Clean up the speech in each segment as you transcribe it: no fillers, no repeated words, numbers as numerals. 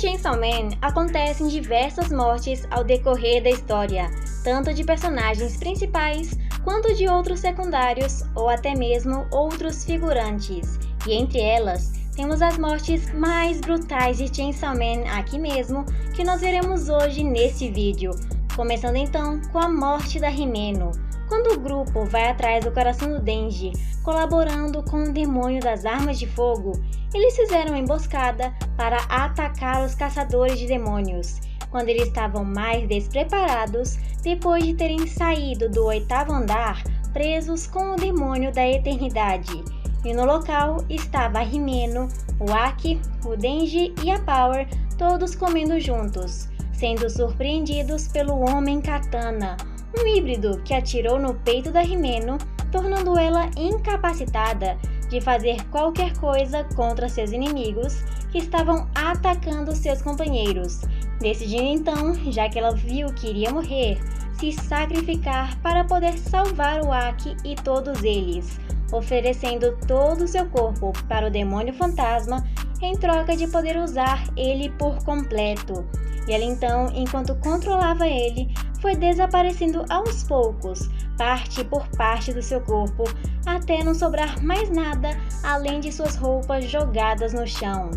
Chainsaw Man acontecem diversas mortes ao decorrer da história, tanto de personagens principais quanto de outros secundários ou até mesmo outros figurantes, e entre elas temos as mortes mais brutais de Chainsaw Man aqui mesmo, que nós veremos hoje nesse vídeo, começando então com a morte da Himeno. Quando o grupo vai atrás do coração do Denji, colaborando com o demônio das armas de fogo, eles fizeram uma emboscada para atacar os caçadores de demônios, quando eles estavam mais despreparados, depois de terem saído do 8º andar presos com o demônio da eternidade. E no local estava a Himeno, o Aki, o Denji e a Power, todos comendo juntos, sendo surpreendidos pelo Homem Katana, um híbrido que atirou no peito da Himeno, tornando ela incapacitada de fazer qualquer coisa contra seus inimigos que estavam atacando seus companheiros, decidindo então, já que ela viu que iria morrer, se sacrificar para poder salvar o Aki e todos eles, oferecendo todo o seu corpo para o demônio fantasma em troca de poder usar ele por completo. E ela então, enquanto controlava ele, foi desaparecendo aos poucos, parte por parte do seu corpo, até não sobrar mais nada além de suas roupas jogadas no chão.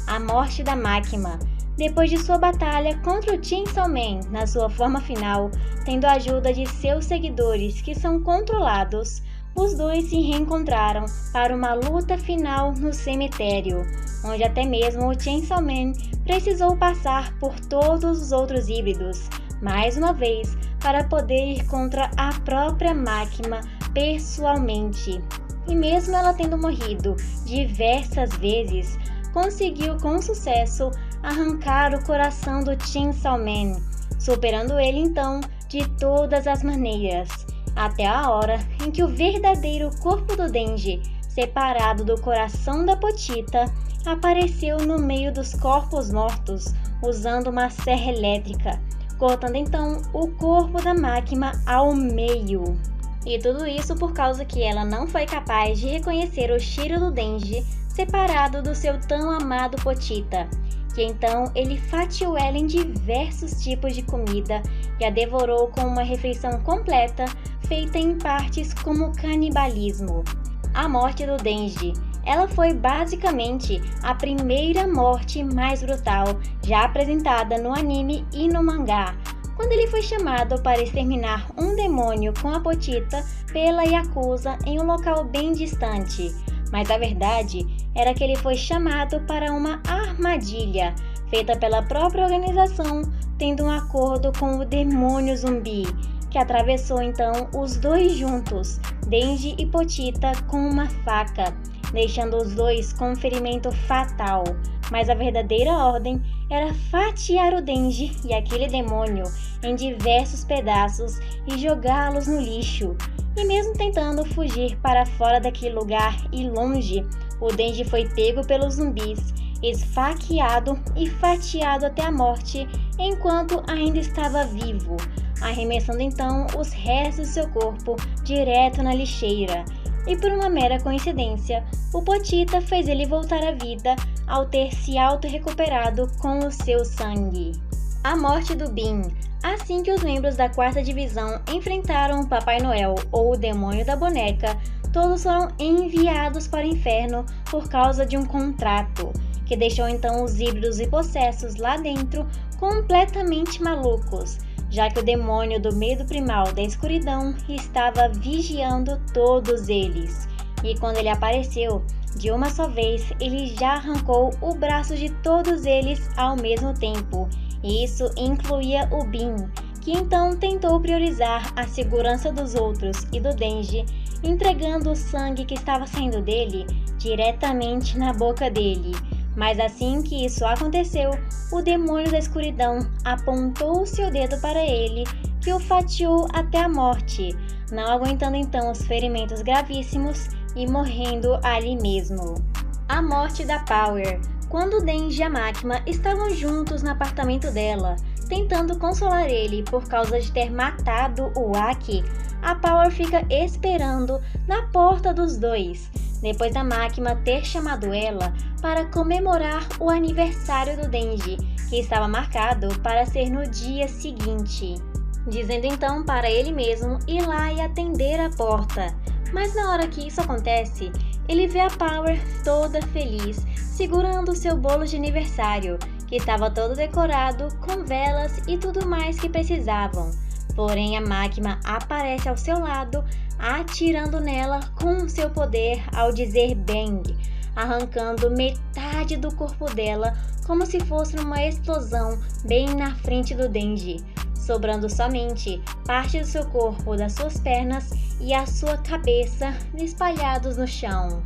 A morte da Makima. Depois de sua batalha contra o Chainsaw Man na sua forma final, tendo a ajuda de seus seguidores que são controlados, os dois se reencontraram para uma luta final no cemitério, onde até mesmo o Chainsaw Man precisou passar por todos os outros híbridos, mais uma vez, para poder ir contra a própria Makima pessoalmente. E mesmo ela tendo morrido diversas vezes, conseguiu com sucesso arrancar o coração do Chainsaw Man, superando ele então de todas as maneiras, até a hora em que o verdadeiro corpo do Denji, separado do coração da Pochita, apareceu no meio dos corpos mortos, usando uma serra elétrica, cortando então o corpo da Makima ao meio. E tudo isso por causa que ela não foi capaz de reconhecer o cheiro do Denji separado do seu tão amado Pochita, que então ele fatiou ela em diversos tipos de comida e a devorou com uma refeição completa, feita em partes como canibalismo. A morte do Denji. Ela foi basicamente a primeira morte mais brutal já apresentada no anime e no mangá, quando ele foi chamado para exterminar um demônio com a Pochita pela Yakuza em um local bem distante. Mas a verdade era que ele foi chamado para uma armadilha, feita pela própria organização, tendo um acordo com o demônio zumbi, que atravessou então os dois juntos, Denji e Pochita, com uma faca, deixando os dois com um ferimento fatal. Mas a verdadeira ordem era fatiar o Denji e aquele demônio em diversos pedaços e jogá-los no lixo. E mesmo tentando fugir para fora daquele lugar e longe, o Denji foi pego pelos zumbis, esfaqueado e fatiado até a morte enquanto ainda estava vivo, arremessando então os restos do seu corpo direto na lixeira. E por uma mera coincidência, o Pochita fez ele voltar à vida ao ter se auto-recuperado com o seu sangue. A morte do Bin. Assim que os membros da 4ª divisão enfrentaram o Papai Noel ou o demônio da boneca, todos foram enviados para o inferno por causa de um contrato, que deixou então os híbridos e possessos lá dentro completamente malucos, já que o demônio do medo primal da escuridão estava vigiando todos eles. E quando ele apareceu, de uma só vez, ele já arrancou o braço de todos eles ao mesmo tempo. E isso incluía o Bin, que então tentou priorizar a segurança dos outros e do Denji, entregando o sangue que estava saindo dele diretamente na boca dele. Mas assim que isso aconteceu, o demônio da escuridão apontou o seu dedo para ele, que o fatiou até a morte, não aguentando então os ferimentos gravíssimos e morrendo ali mesmo. A morte da Power. Quando Denji e a Makima estavam juntos no apartamento dela, tentando consolar ele por causa de ter matado o Aki, a Power fica esperando na porta dos dois, depois da máquina ter chamado ela para comemorar o aniversário do Denji, que estava marcado para ser no dia seguinte, dizendo então para ele mesmo ir lá e atender a porta. Mas na hora que isso acontece, ele vê a Power toda feliz, segurando seu bolo de aniversário, que estava todo decorado com velas e tudo mais que precisavam. Porém, a máquina aparece ao seu lado, atirando nela com seu poder ao dizer bang, arrancando metade do corpo dela como se fosse uma explosão bem na frente do Denji, sobrando somente parte do seu corpo, das suas pernas e a sua cabeça espalhados no chão.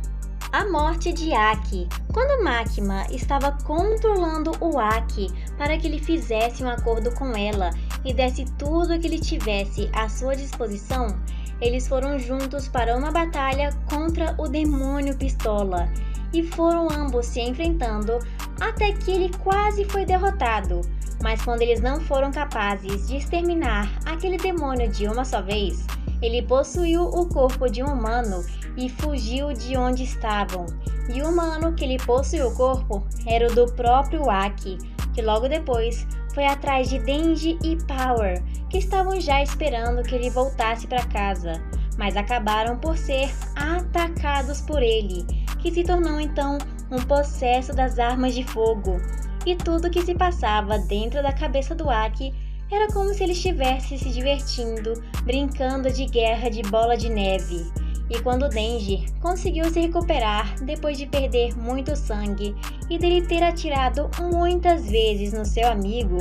A morte de Aki. Quando Makima estava controlando o Aki para que ele fizesse um acordo com ela e desse tudo o que ele tivesse à sua disposição, eles foram juntos para uma batalha contra o demônio Pistola e foram ambos se enfrentando até que ele quase foi derrotado. Mas quando eles não foram capazes de exterminar aquele demônio de uma só vez, ele possuiu o corpo de um humano e fugiu de onde estavam. E o humano que lhe possuiu o corpo era o do próprio Aki, que logo depois foi atrás de Denji e Power, que estavam já esperando que ele voltasse para casa, mas acabaram por ser atacados por ele, que se tornou então um possesso das armas de fogo. E tudo que se passava dentro da cabeça do Aki era como se ele estivesse se divertindo, brincando de guerra de bola de neve. E quando Denji conseguiu se recuperar depois de perder muito sangue e dele ter atirado muitas vezes no seu amigo,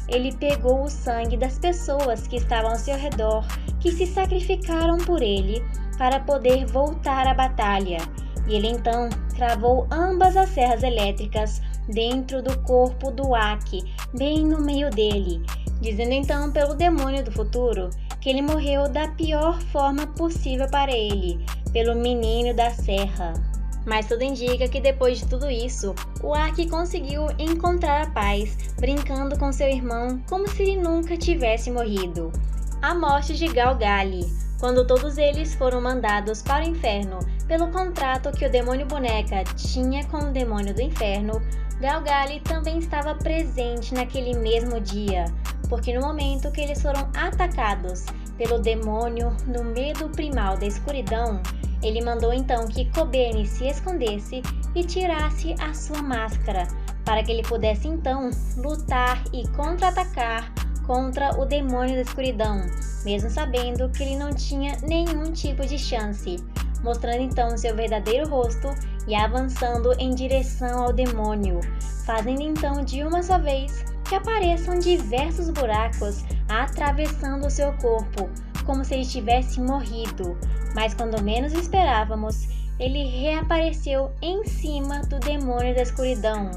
ele pegou o sangue das pessoas que estavam ao seu redor, que se sacrificaram por ele para poder voltar à batalha. E ele então cravou ambas as serras elétricas dentro do corpo do Aki, bem no meio dele, dizendo então pelo demônio do futuro que ele morreu da pior forma possível para ele, pelo menino da serra. Mas tudo indica que depois de tudo isso, o Aki conseguiu encontrar a paz, brincando com seu irmão como se ele nunca tivesse morrido. A morte de Galgali. Quando todos eles foram mandados para o inferno pelo contrato que o demônio boneca tinha com o demônio do inferno, Galgali também estava presente naquele mesmo dia, porque no momento que eles foram atacados pelo demônio do medo primal da escuridão, ele mandou então que Kobeni se escondesse e tirasse a sua máscara, para que ele pudesse então lutar e contra-atacar contra o demônio da escuridão, mesmo sabendo que ele não tinha nenhum tipo de chance, mostrando então seu verdadeiro rosto e avançando em direção ao demônio, fazendo então de uma só vez que apareçam diversos buracos atravessando o seu corpo, como se ele tivesse morrido. Mas quando menos esperávamos, ele reapareceu em cima do demônio da escuridão,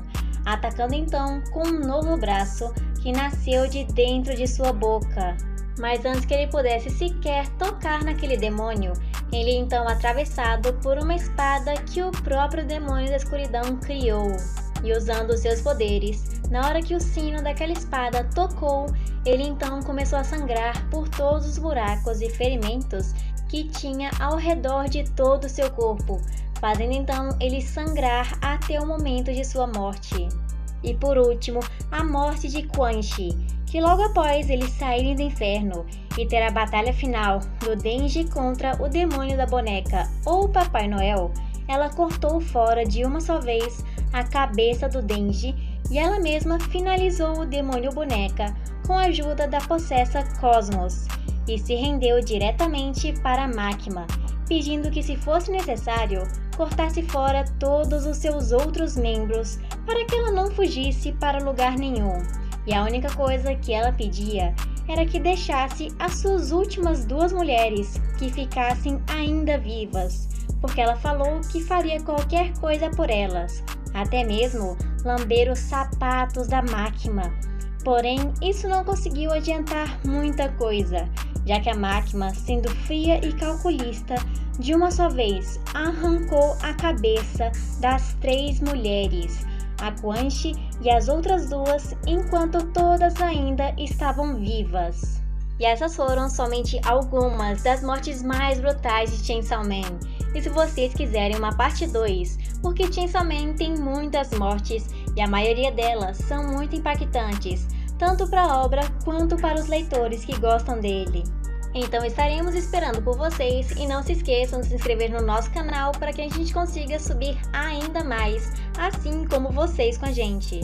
atacando então com um novo braço que nasceu de dentro de sua boca. Mas antes que ele pudesse sequer tocar naquele demônio, ele é então atravessado por uma espada que o próprio demônio da escuridão criou. E usando os seus poderes, na hora que o sino daquela espada tocou, ele então começou a sangrar por todos os buracos e ferimentos que tinha ao redor de todo o seu corpo, fazendo então ele sangrar até o momento de sua morte. E por último, a morte de Quan Chi, que logo após eles saírem do inferno e ter a batalha final do Denji contra o demônio da boneca ou Papai Noel, ela cortou fora de uma só vez a cabeça do Denji e ela mesma finalizou o demônio boneca com a ajuda da possessa Cosmos e se rendeu diretamente para a Makima, pedindo que, se fosse necessário, cortasse fora todos os seus outros membros para que ela não fugisse para lugar nenhum. E a única coisa que ela pedia era que deixasse as suas últimas duas mulheres que ficassem ainda vivas, porque ela falou que faria qualquer coisa por elas, até mesmo lamber os sapatos da Makima. Porém, isso não conseguiu adiantar muita coisa, já que a Makima, sendo fria e calculista, de uma só vez arrancou a cabeça das 3 mulheres, a Quan Chi e as outras 2, enquanto todas ainda estavam vivas. E essas foram somente algumas das mortes mais brutais de Chainsaw Man. e se vocês quiserem uma parte 2, porque Chainsaw Man tem muitas mortes e a maioria delas são muito impactantes, tanto para a obra quanto para os leitores que gostam dele. Então estaremos esperando por vocês e não se esqueçam de se inscrever no nosso canal para que a gente consiga subir ainda mais, assim como vocês com a gente.